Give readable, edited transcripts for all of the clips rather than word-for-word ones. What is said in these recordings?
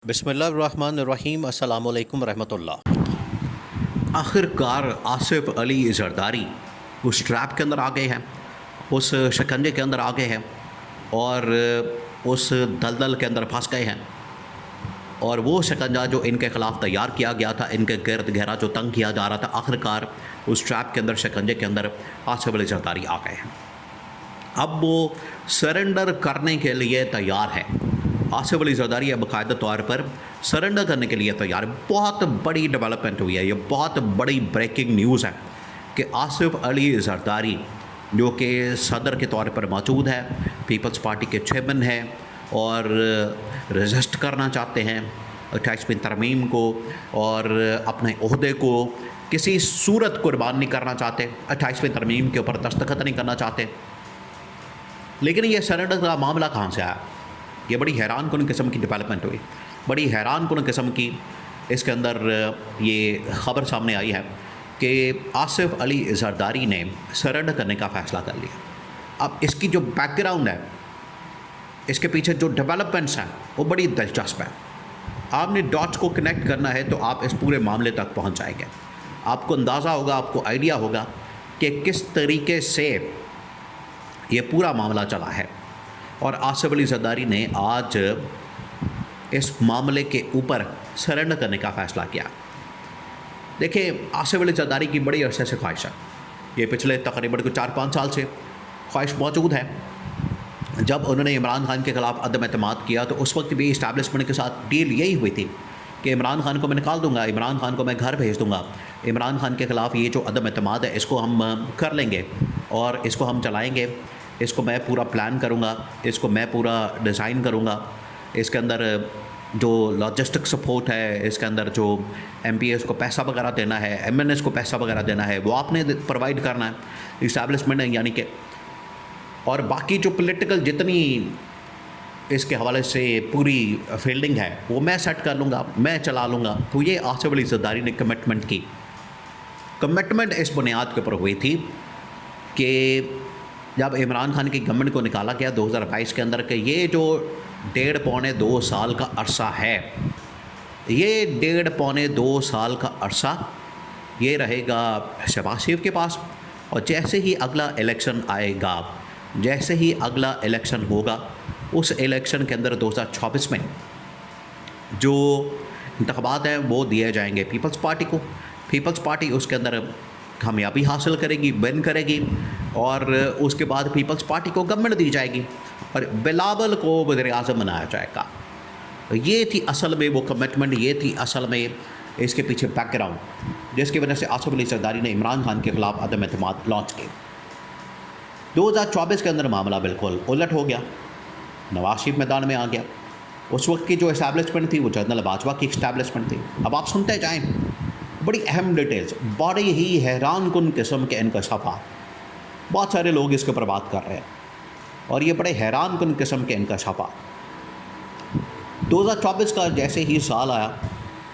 बिस्मिल्लाहिर्रहमानिर्रहीम अस्सलामुअलैकुम रहमतुल्लाह। आखिरकार आसिफ अली जरदारी उस ट्रैप के अंदर आ गए हैं, उस शिकंजे के अंदर आ गए हैं और उस दलदल के अंदर फंस गए हैं। और वो शिकंजा जो इनके ख़िलाफ़ तैयार किया गया था, इनके गिरद घेरा जो तंग किया जा रहा था, आखिरकार उस ट्रैप के अंदर, शिकंजे के अंदर आसिफ अली जरदारी आ गए हैं। अब वो सरेंडर करने के लिए तैयार है। आसिफ अली जरदारी बाकायदा तौर पर सरेंडर करने के लिए तैयार है। बहुत बड़ी डेवलपमेंट हुई है, ये बहुत बड़ी ब्रेकिंग न्यूज़ है कि आसिफ अली जरदारी जो कि सदर के तौर पर मौजूद है, पीपल्स पार्टी के चेयरमैन हैं और रजिस्ट करना चाहते हैं 28वीं तरमीम को और अपने ओहदे को किसी सूरत कुर्बान नहीं करना चाहते, 28वीं तरमीम के ऊपर दस्तखत नहीं करना चाहते। लेकिन ये सरेंडर का मामला कहाँ से आया? ये बड़ी हैरान कुन किस्म की डेवलपमेंट हुई, बड़ी हैरान कुन किस्म की इसके अंदर ये ख़बर सामने आई है कि आसिफ अली जरदारी ने सरेंडर करने का फ़ैसला कर लिया। अब इसकी जो बैकग्राउंड है, इसके पीछे जो डेवलपमेंट्स हैं, वो बड़ी दिलचस्प है। आपने डॉट्स को कनेक्ट करना है तो आप इस पूरे मामले तक पहुंच जाएंगे। आपको अंदाज़ा होगा, आपको आइडिया होगा कि किस तरीके से ये पूरा मामला चला है। और आसिफ अली जरदारी ने आज इस मामले के ऊपर सरेंडर करने का फ़ैसला किया। देखिए, आसिफ अली जरदारी की बड़ी अरसे से ख्वाहिश है, ये पिछले तकरीबन 4-5 साल से ख्वाहिश मौजूद है। जब उन्होंने इमरान खान के ख़िलाफ़ अदम एतमाद किया तो उस वक्त भी इस्टेब्लिशमेंट के साथ डील यही हुई थी कि इमरान खान को मैं निकाल दूंगा, इमरान खान को मैं घर भेज दूंगा, इमरान खान के ख़िलाफ़ ये जो अदम एतमाद है इसको हम कर लेंगे और इसको हम चलाएँगे, इसको मैं पूरा प्लान करूँगा, इसको मैं पूरा डिज़ाइन करूँगा, इसके अंदर जो लॉजिस्टिक सपोर्ट है, इसके अंदर जो MPs को पैसा वगैरह देना है, MNS को पैसा वगैरह देना है, वो आपने प्रोवाइड करना है, इस्टेब्लिशमेंट है यानी कि, और बाकी जो पॉलिटिकल जितनी इसके हवाले से पूरी फील्डिंग है वो मैं सेट कर लूँगा, मैं चला लूँगा। तो ये आसिफ अली जरदारी ने कमिटमेंट की। कमिटमेंट इस बुनियाद के ऊपर हुई थी कि जब इमरान खान की गवर्नमेंट को निकाला गया 2022 के अंदर, कि ये जो 1.5-2 साल का अरसा है, ये 1.5-2 साल का अरसा ये रहेगा शहबाज शरीफ के पास। और जैसे ही अगला इलेक्शन आएगा, जैसे ही अगला इलेक्शन होगा, उस इलेक्शन के अंदर 2024 में जो इंतख़ाबात हैं वो दिए जाएंगे पीपल्स पार्टी को। पीपल्स पार्टी उसके अंदर कामयाबी हासिल करेगी, विन करेगी और उसके बाद पीपल्स पार्टी को गवर्नमेंट दी जाएगी और बिलावल को वज़ीर-ए-आज़म बनाया जाएगा। ये थी असल में वो कमिटमेंट, ये थी असल में इसके पीछे बैकग्राउंड, जिसकी वजह से आसिफ अली जरदारी ने इमरान खान के ख़िलाफ़ अदम एतमाद लॉन्च किए। 2024 के अंदर मामला बिल्कुल उलट हो गया, नवाज शरीफ मैदान में आ गया। उस वक्त की जो इस्टेब्लिशमेंट थी वो जनरल बाजवा की इस्टेब्लिशमेंट थी। अब आप सुनते जाएँ, बड़ी अहम डिटेल्स, बड़े ही हैरान कुन किस्म के इंकशाफात, बहुत सारे लोग इसके ऊपर बात कर रहे हैं और ये बड़े हैरान कुन किस्म के इंकशाफात। 2024 का जैसे ही साल आया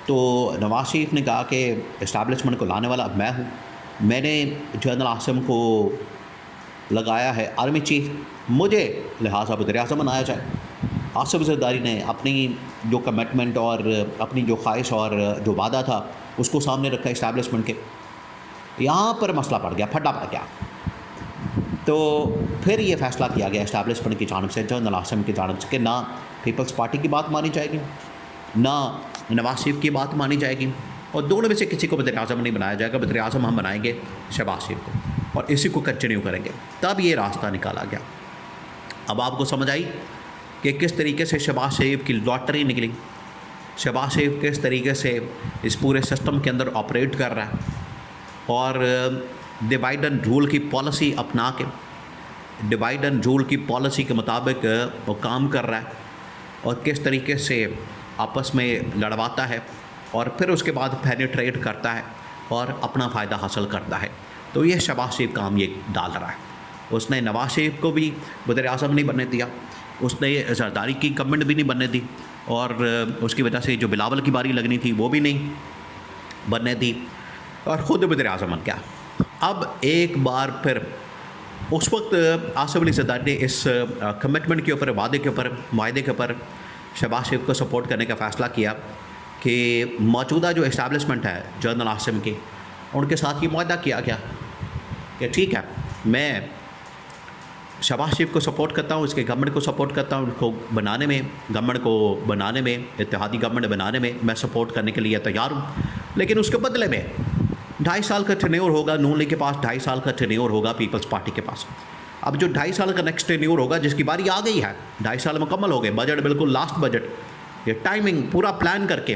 तो नवाज शरीफ ने कहा कि इस्टेब्लिशमेंट को लाने वाला मैं हूँ, मैंने जनरल आसिम को लगाया है आर्मी चीफ, मुझे लिहाजा वज़ीर-ए-आज़म बनाया जाए। आसिफ जरदारी ने अपनी जो कमिटमेंट और अपनी जो ख्वाहिश और जो वादा था उसको सामने रखा इस्टेब्लिशमेंट के। यहाँ पर मसला पड़ गया, फटा पड़ गया। तो फिर ये फ़ैसला किया गया इस्टेब्लिशमेंट की जानिब से, जनरल आसिम की जानिब से, कि ना पीपल्स पार्टी की बात मानी जाएगी, ना नवाज शरीफ की बात मानी जाएगी और दोनों में से किसी को वज़ीर-ए-आज़म नहीं बनाया जाएगा। वज़ीर-ए-आज़म हम बनाएंगे शहबाज शरीफ को और इसी को कंटिन्यू करेंगे। तब ये रास्ता निकाला गया। अब आपको समझ आई कि किस तरीके से शहबाज शरीफ की लॉटरी निकली, शहबाज शरीफ किस तरीके से इस पूरे सिस्टम के अंदर ऑपरेट कर रहा है और डिवाइड एंड रूल की पॉलिसी अपना के, डिवाइड एंड रूल की पॉलिसी के मुताबिक वो काम कर रहा है और किस तरीके से आपस में लड़वाता है और फिर उसके बाद पेनिट्रेट करता है और अपना फ़ायदा हासिल करता है। तो ये शहबाज शरीफ काम ये डाल रहा है। उसने नवाज शरीफ को भी वज़ीर-ए-आज़म नहीं बनने दिया, उसने जरदारी की गवर्नमेंट भी नहीं बनने दी और उसकी वजह से जो बिलावल की बारी लगनी थी वो भी नहीं बनने दी और ख़ुद वज़ीर-ए-आज़म बन गया। अब एक बार फिर उस वक्त आसिफ अली जरदारी ने इस कमिटमेंट के ऊपर, वादे के ऊपर, माहदे के ऊपर शहबाज शरीफ को सपोर्ट करने का फ़ैसला किया कि मौजूदा जो इस्टेब्लिशमेंट है जनरल आसिम की, उनके साथ ये मुआहदा किया गया कि ठीक है, मैं शहबाज शरीफ को सपोर्ट करता हूँ, इसके गवर्नमेंट को सपोर्ट करता हूँ, उनको बनाने में, गवर्नमेंट को बनाने में, इत्तेहादी गवर्नमेंट बनाने में मैं सपोर्ट करने के लिए तैयार हूँ। लेकिन उसके बदले में 2.5 साल का टेन्योर होगा, नून लीग के पास 2.5 साल का टेन्योर होगा, पीपल्स पार्टी के पास। अब जो 2.5 साल का नेक्स्ट टेन्योर होगा, जिसकी बारी आ गई है, 2.5 साल मुकम्मल हो गए, बजट बिल्कुल लास्ट बजट, ये टाइमिंग पूरा प्लान करके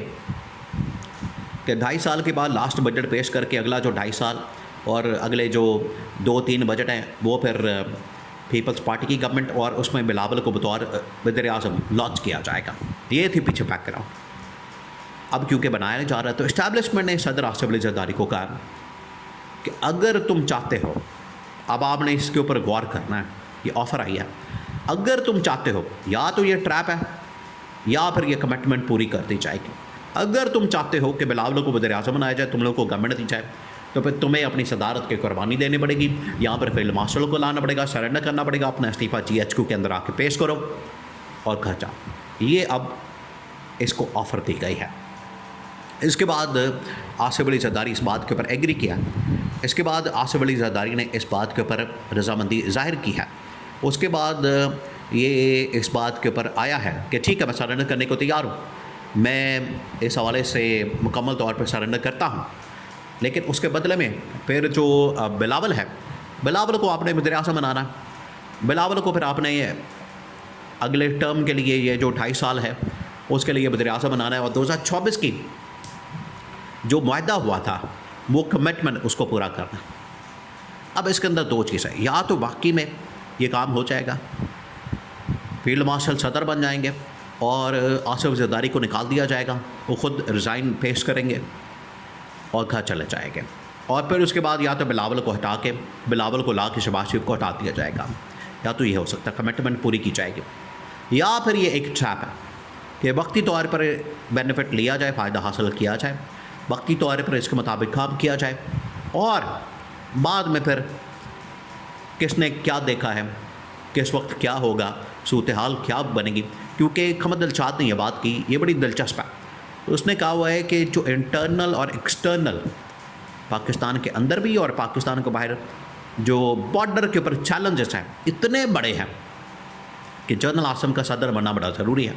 कि 2.5 साल के बाद लास्ट बजट पेश करके अगला जो 2.5 साल और अगले जो 2-3 बजट हैं वो फिर पीपल्स पार्टी की गवर्नमेंट और उसमें बिलावल को बतौर वज़ीर-ए-आज़म लॉन्च किया जाएगा। ये थी पीछे बैकग्राउंड। अब क्योंकि बनाया जा रहा है तो इस्टेब्लिशमेंट ने सदर आसिफ अली जरदारी को कहा कि अगर तुम चाहते हो, अब आपने इसके ऊपर गौर करना है, ये ऑफ़र आई है, अगर तुम चाहते हो, या तो ये ट्रैप है या फिर ये कमिटमेंट पूरी कर दी जाएगी। अगर तुम चाहते हो कि बिलावल को वज़ीर-ए-आज़म बनाया जाए, तुम लोगों को गवर्नमेंट दी जाए, तो फिर तुम्हें अपनी सदारत की कुर्बानी देनी पड़ेगी, यहाँ पर फील्ड मार्शल को लाना पड़ेगा, सरेंडर करना पड़ेगा, अपना इस्तीफ़ा GHQ के अंदर आके पेश करो और घर जाओ। ये अब इसको ऑफ़र दी गई है। इसके बाद आसिफ अली जरदारी इस बात के ऊपर एग्री किया। इसके बाद आसिफ अली जरदारी ने इस बात के ऊपर रजामंदी ज़ाहिर की है। उसके बाद ये इस बात के ऊपर आया है कि ठीक है, मैं सरेंडर करने को तैयार हूँ, मैं इस हवाले से मुकम्मल तौर पर सरेंडर करता हूँ, लेकिन उसके बदले में फिर जो बिलावल है, बिलावल को आपने वज़ीर-ए-आज़म बनाना, बिलावल को फिर आपने अगले टर्म के लिए ये जो 2.5 साल है उसके लिए वज़ीर-ए-आज़म बनाना है और 2024 की जो मुआहदा हुआ था वो कमिटमेंट उसको पूरा करना। अब इसके अंदर 2 चीज़ है, या तो वाकई में ये काम हो जाएगा, फील्ड मार्शल सदर बन जाएंगे और आसिफ जरदारी को निकाल दिया जाएगा, वो ख़ुद रिज़ाइन पेश करेंगे और घर चले जाएंगे, और फिर उसके बाद या तो बिलावल को हटा के, बिलावल को ला के शहबाज शरीफ को हटा दिया जाएगा, या तो ये हो सकता है कमिटमेंट पूरी की जाएगी, या फिर ये एक ट्रैप है कि वक्ती तौर पर बेनिफिट लिया जाए, फ़ायदा हासिल किया जाए, वक्ती तौर पर इसके मुताबिक काम किया जाए और बाद में फिर किसने क्या देखा है, किस वक्त क्या होगा, सूरत हाल क्या बनेगी। क्योंकि खमद दिलशाद ने यह बात की, ये बड़ी दिलचस्प है, उसने कहा हुआ है कि जो इंटरनल और एक्सटर्नल पाकिस्तान के अंदर भी और पाकिस्तान के बाहर जो बॉर्डर के ऊपर चैलेंजेस हैं इतने बड़े हैं कि जनरल आसिम का सदर बनना बड़ा ज़रूरी है।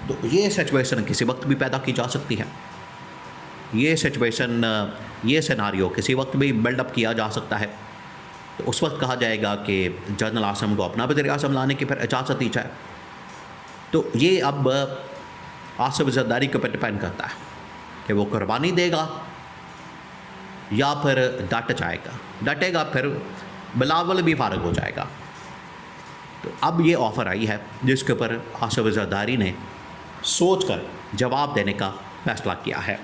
तो ये सिचुएशन किसी वक्त भी पैदा की जा सकती है, ये सिचुएशन, ये सिनारियो किसी वक्त भी बिल्डअप किया जा सकता है। तो उस वक्त कहा जाएगा कि जनरल आसिम को अपना वज़ीर-ए-आज़म लाने की फिर इजाज़त दी जाए। तो ये अब आसिफ जरदारी के ऊपर डिपेंड करता है कि वो कुर्बानी देगा या फिर डट जाएगा। डटेगा फिर बिलावल भी फारग हो जाएगा। तो अब ये ऑफ़र आई है जिसके ऊपर आसिफ जरदारी ने सोच कर जवाब देने का फ़ैसला किया है।